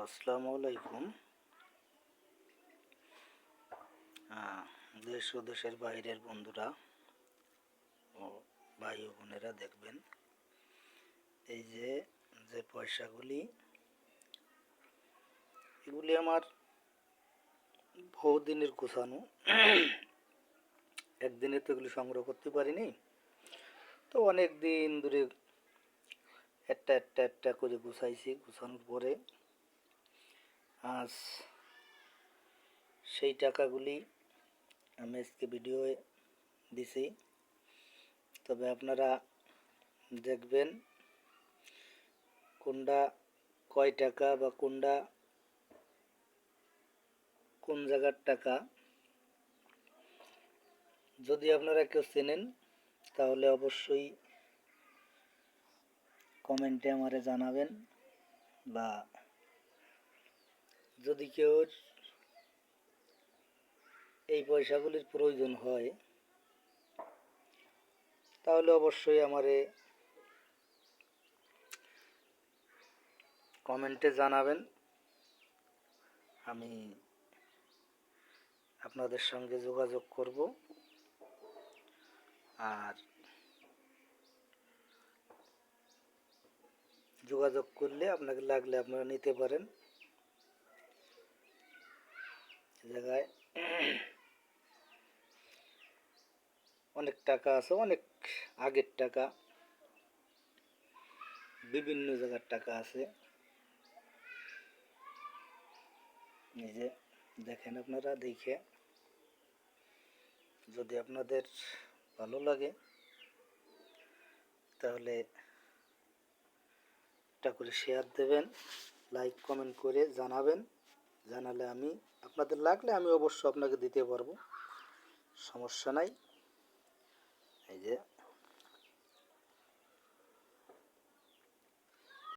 আসসালামু আলাইকুম। দেশ ও দেশের বাইরের বন্ধুরা ও ভাই ও বোনেরা দেখবেন, এই যে যে পয়সাগুলি, এগুলি আমার বহুদিনের গোছানো। একদিনে তো এগুলি সংগ্রহ করতে পারিনি, তো অনেক দিন ধরে একটা একটা একটা করে গুছাইছি। গুছানোর পরে আজ সেই টাকাগুলি আমি আজকে ভিডিওয়ে দিছি। তবে আপনারা দেখবেন কোনটা কয় টাকা বা কোনটা কোন জায়গার টাকা। যদি আপনারা কেউ চেনেন তাহলে অবশ্যই কমেন্টে আমারে জানাবেন, বা যদি কেউ এই পয়সাগুলির প্রয়োজন হয় তাহলে অবশ্যই আমারে কমেন্টে জানাবেন। আমি আপনাদের সঙ্গে যোগাযোগ করব, আর যোগাযোগ করলে আপনাকে লাগলে আপনারা নিতে পারেন। জায়গায় অনেক টাকা আছে, অনেক আগের টাকা, বিভিন্ন জায়গার টাকা আছে। এই যে দেখেন, আপনারা দেখে যদি আপনাদের ভালো লাগে তাহলে একটা করে শেয়ার দেবেন, লাইক কমেন্ট করে জানাবেন। জানালে আমি আপনাদের লাগলে আমি অবশ্য আপনাকে দিতে পারবো, সমস্যা নাই। এই যে